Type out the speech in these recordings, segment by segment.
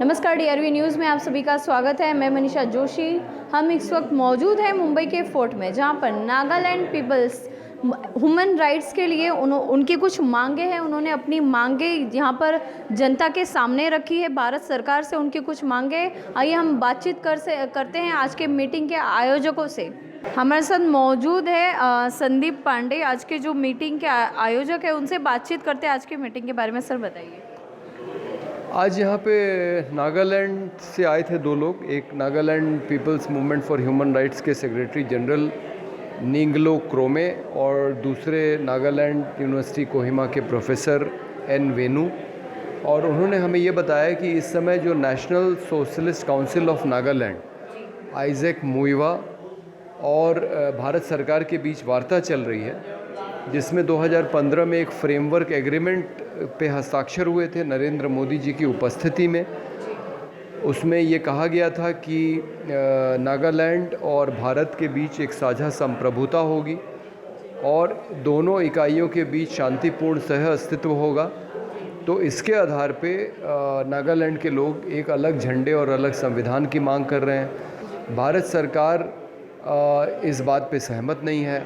नमस्कार, DRV news में आप सभी का स्वागत है। मैं मनीषा जोशी। हम इस वक्त मौजूद हैं मुंबई के फोर्ट में, जहां पर नागालैंड पीपल्स ह्यूमन राइट्स के लिए उनकी कुछ मांगे हैं। उन्होंने अपनी मांगे यहाँ पर जनता के सामने रखी है। भारत सरकार से उनकी कुछ मांगे। आइए हम बातचीत करते हैं आज के मीटिंग के आयोजकों से। हमारे साथ मौजूद है संदीप पांडे, आज के जो मीटिंग के आयोजक है। उनसे बातचीत करते हैं आज के मीटिंग के बारे में। सर बताइए। आज यहाँ पे नागालैंड से आए थे दो लोग। एक Nagaland people's movement for human rights के सेक्रेटरी जनरल निंगलो क्रोमे और दूसरे नागालैंड यूनिवर्सिटी कोहिमा के प्रोफेसर एन वेनु। और उन्होंने हमें ये बताया कि इस समय जो national socialist council of Nagaland Isaac Muivah और भारत सरकार के बीच वार्ता चल रही है, जिसमें 2015 में एक फ्रेमवर्क एग्रीमेंट पे हस्ताक्षर हुए थे नरेंद्र मोदी जी की उपस्थिति में। उसमें ये कहा गया था कि नागालैंड और भारत के बीच एक साझा संप्रभुता होगी और दोनों इकाइयों के बीच शांतिपूर्ण सह अस्तित्व होगा। तो इसके आधार पे नागालैंड के लोग एक अलग झंडे और अलग संविधान की मांग कर रहे हैं। भारत सरकार इस बात पे सहमत नहीं है।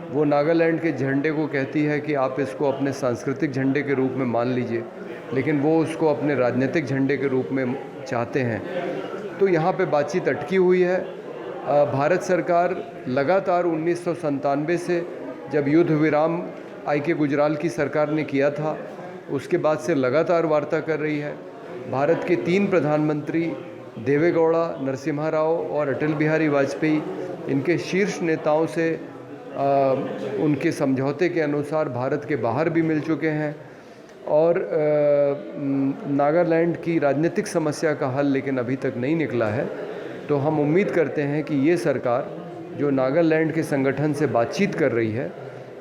वो नागालैंड के झंडे को कहती है कि आप इसको अपने सांस्कृतिक झंडे के रूप में मान लीजिए, लेकिन वो उसको अपने राजनीतिक झंडे के रूप में चाहते हैं। तो यहाँ पे बातचीत अटकी हुई है। भारत सरकार लगातार 1997 से, जब युद्ध विराम आई.के. गुजराल की सरकार ने किया था, उसके बाद से लगातार वार्ता कर रही है। भारत के 3 प्रधानमंत्री देवेगौड़ा, नरसिम्हा राव और अटल बिहारी वाजपेयी, इनके शीर्ष नेताओं से उनके समझौते के अनुसार भारत के बाहर भी मिल चुके हैं। और नागालैंड की राजनीतिक समस्या का हल लेकिन अभी तक नहीं निकला है। तो हम उम्मीद करते हैं कि ये सरकार जो नागालैंड के संगठन से बातचीत कर रही है,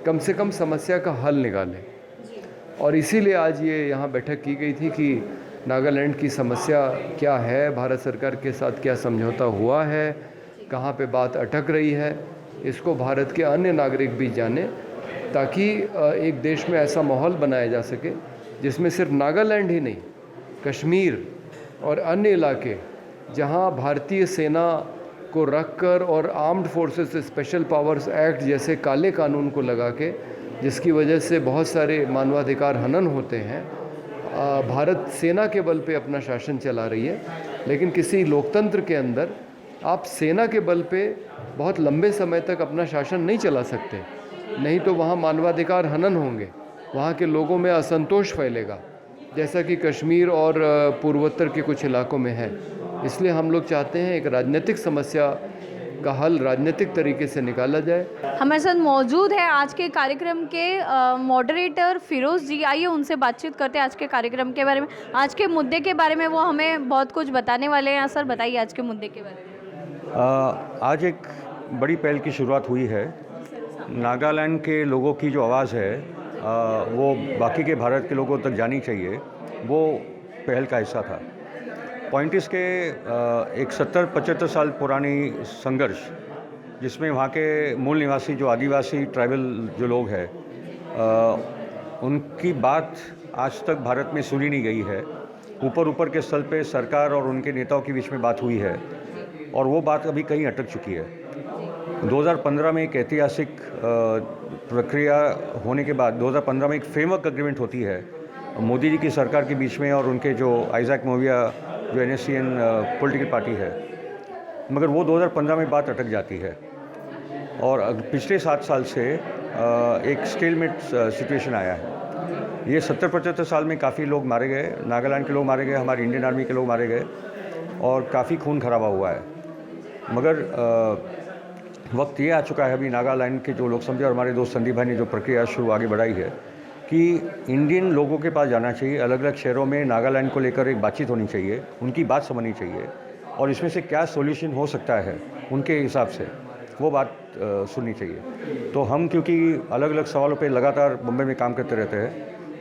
कम से कम समस्या का हल निकाले। और इसीलिए आज ये यहाँ बैठक की गई थी कि नागालैंड की समस्या क्या है, भारत सरकार के साथ क्या समझौता हुआ है, कहाँ पे बात अटक रही है, इसको भारत के अन्य नागरिक भी जाने, ताकि एक देश में ऐसा माहौल बनाया जा सके जिसमें सिर्फ नागालैंड ही नहीं, कश्मीर और अन्य इलाके जहां भारतीय सेना को रखकर और armed forces special powers act जैसे काले कानून को लगा के, जिसकी वजह से बहुत सारे मानवाधिकार हनन होते हैं, भारत सेना के बल पे अपना शासन चला रही है। लेकिन किसी लोकतंत्र के अंदर आप सेना के बल पे बहुत लंबे समय तक अपना शासन नहीं चला सकते, नहीं तो वहाँ मानवाधिकार हनन होंगे, वहाँ के लोगों में असंतोष फैलेगा, जैसा कि कश्मीर और पूर्वोत्तर के कुछ इलाकों में है। इसलिए हम लोग चाहते हैं एक राजनीतिक समस्या का हल राजनीतिक तरीके से निकाला जाए। हमारे साथ मौजूद है आज के कार्यक्रम के मॉडरेटर फिरोज़ जी। आइए उनसे बातचीत करते हैं आज के कार्यक्रम के बारे में, आज के मुद्दे के बारे में। वो हमें बहुत कुछ बताने वाले हैं। सर बताइए आज के मुद्दे के बारे में। आज एक बड़ी पहल की शुरुआत हुई है। नागालैंड के लोगों की जो आवाज़ है वो बाकी के भारत के लोगों तक जानी चाहिए, वो पहल का हिस्सा था। पॉइंट इसके एक 70-75 साल पुरानी संघर्ष, जिसमें वहाँ के मूल निवासी जो आदिवासी ट्राइबल जो लोग हैं, उनकी बात आज तक भारत में सुनी नहीं गई है। ऊपर के स्तर पे सरकार और उनके नेताओं के बीच में बात हुई है और वो बात अभी कहीं अटक चुकी है। 2015 में एक ऐतिहासिक प्रक्रिया होने के बाद 2015 में एक फ्रेमवर्क एग्रीमेंट होती है मोदी जी की सरकार के बीच में और उनके जो आइजैक मुइवा जो NSCN पॉलिटिकल पार्टी है, मगर वो 2015 में बात अटक जाती है। और पिछले 7 साल से एक स्टेलमेट सिचुएशन आया है। ये 70-75 साल में काफ़ी लोग मारे गए, नागालैंड के लोग मारे गए, हमारे इंडियन आर्मी के लोग मारे गए और काफ़ी खून खराबा हुआ है। मगर वक्त ये आ चुका है अभी नागालैंड के जो लोग समझे, और हमारे दोस्त संदीप भाई ने जो प्रक्रिया शुरू आगे बढ़ाई है कि इंडियन लोगों के पास जाना चाहिए, अलग अलग शहरों में नागालैंड को लेकर एक बातचीत होनी चाहिए, उनकी बात समझनी चाहिए और इसमें से क्या सॉल्यूशन हो सकता है उनके हिसाब से वो बात सुननी चाहिए। तो हम क्योंकि अलग अलग सवालों पे लगातार मुंबई में काम करते रहते हैं,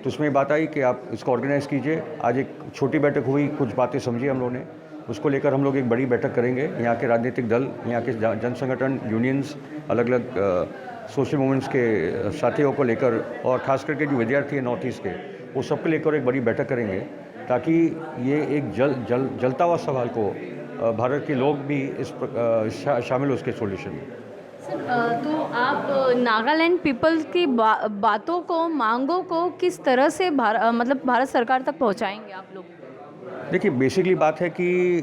तो उसमें बात आई कि आप इसको ऑर्गेनाइज़ कीजिए। आज एक छोटी बैठक हुई, कुछ बातें समझी हम लोगों ने, उसको लेकर हम लोग एक बड़ी बैठक करेंगे। यहाँ के राजनीतिक दल, यहाँ के जन संगठन, यूनियंस, अलग अलग सोशल मूवमेंट्स के साथियों को लेकर और ख़ास करके जो विद्यार्थी हैं नॉर्थ ईस्ट के, वो सबको लेकर एक बड़ी बैठक करेंगे ताकि ये एक जलता हुआ सवाल को भारत के लोग भी शामिल हो उसके सॉल्यूशन में। तो आप नागालैंड पीपल्स की बातों को, मांगों को किस तरह से मतलब भारत सरकार तक पहुंचाएंगे आप लोग? देखिए, बेसिकली बात है कि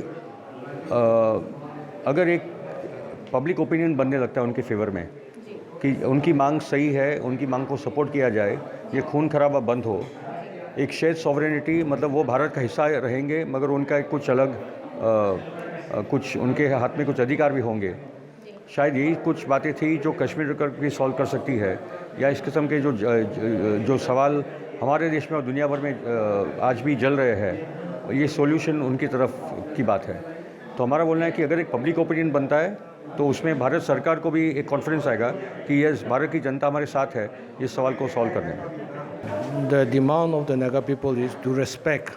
अगर एक पब्लिक ओपिनियन बनने लगता है उनके फेवर में कि उनकी मांग सही है, उनकी मांग को सपोर्ट किया जाए, ये खून खराबा बंद हो, एक शेयर सॉवरेनिटी, मतलब वो भारत का हिस्सा रहेंगे मगर उनका एक कुछ अलग कुछ उनके हाथ में कुछ अधिकार भी होंगे। शायद यही कुछ बातें थी जो कश्मीर कर भी सॉल्व कर सकती है, या इस किस्म के जो सवाल हमारे देश में और दुनिया भर में आज भी जल रहे हैं, ये सॉल्यूशन उनकी तरफ की बात है। तो हमारा बोलना है कि अगर एक पब्लिक ओपिनियन बनता है तो उसमें भारत सरकार को भी एक कॉन्फिडेंस आएगा कि यस, भारत की जनता हमारे साथ है इस सवाल को सॉल्व करने में। The demand of the Naga people is to respect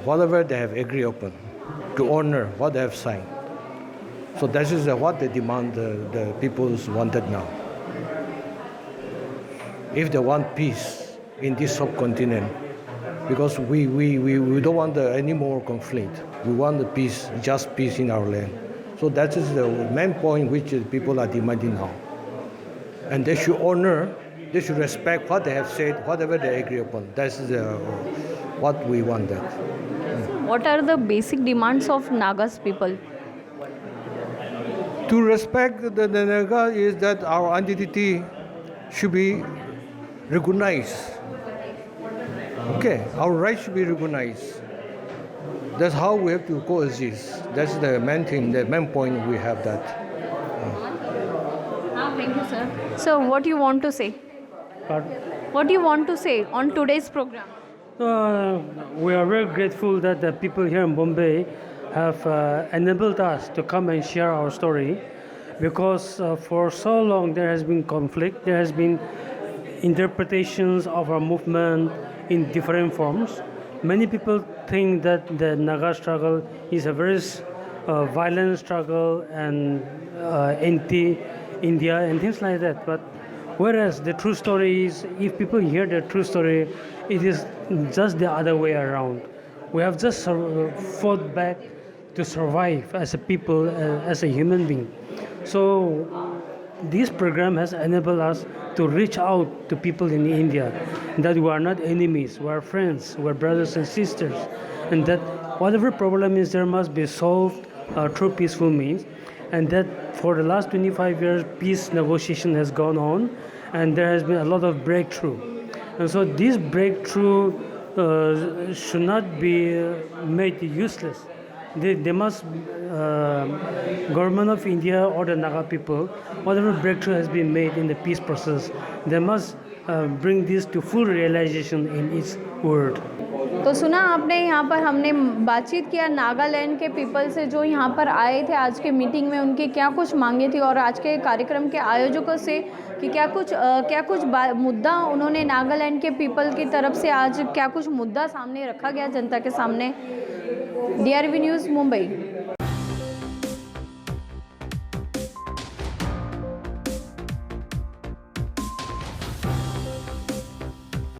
whatever they have agreed upon, to honor what they have signed. So that is what they demand the peoples wanted now. If they want peace in this subcontinent, because we don't want any more conflict. We want the peace, just peace in our land. So that is the main point which the people are demanding now. And they should honor, they should respect what they have said, whatever they agree upon. That is what we want that. What are the basic demands of Nagas people? To respect the Naga is that our identity should be recognized. Okay, our rights should be recognized. That's how we have to coexist. That's the main thing, the main point we have that. Thank you, sir. So, what do you want to say? What do you want to say on today's program? We are very grateful that the people here in Bombay have enabled us to come and share our story, because for so long there has been conflict, there has been interpretations of our movement in different forms. Many people think that the Naga struggle is a very violent struggle and anti-India and things like that. But whereas the true story is, if people hear the true story, it is just the other way around. We have just fought back to survive as a people, as a human being. So this program has enabled us to reach out to people in India, that we are not enemies, we are friends, we are brothers and sisters, and that whatever problem is there must be solved through peaceful means, and that for the last 25 years peace negotiation has gone on, and there has been a lot of breakthrough. And so this breakthrough should not be made useless. They must, government of India or the Naga people, whatever breakthrough has been made in the peace process, they must bring this to full realization in its word. तो सुना आपने, यहाँ पर हमने बातचीत किया नागालैंड के people से जो यहाँ पर आए थे आज के मीटिंग में, उनकी क्या कुछ मांगे थी, और आज के कार्यक्रम के आयोजकों से कि क्या कुछ मुद्दा उन्होंने नागालैंड के पीपल की तरफ से आज क्या कुछ मुद्दा सामने रखा गया जनता के सामने। DRV news Mumbai.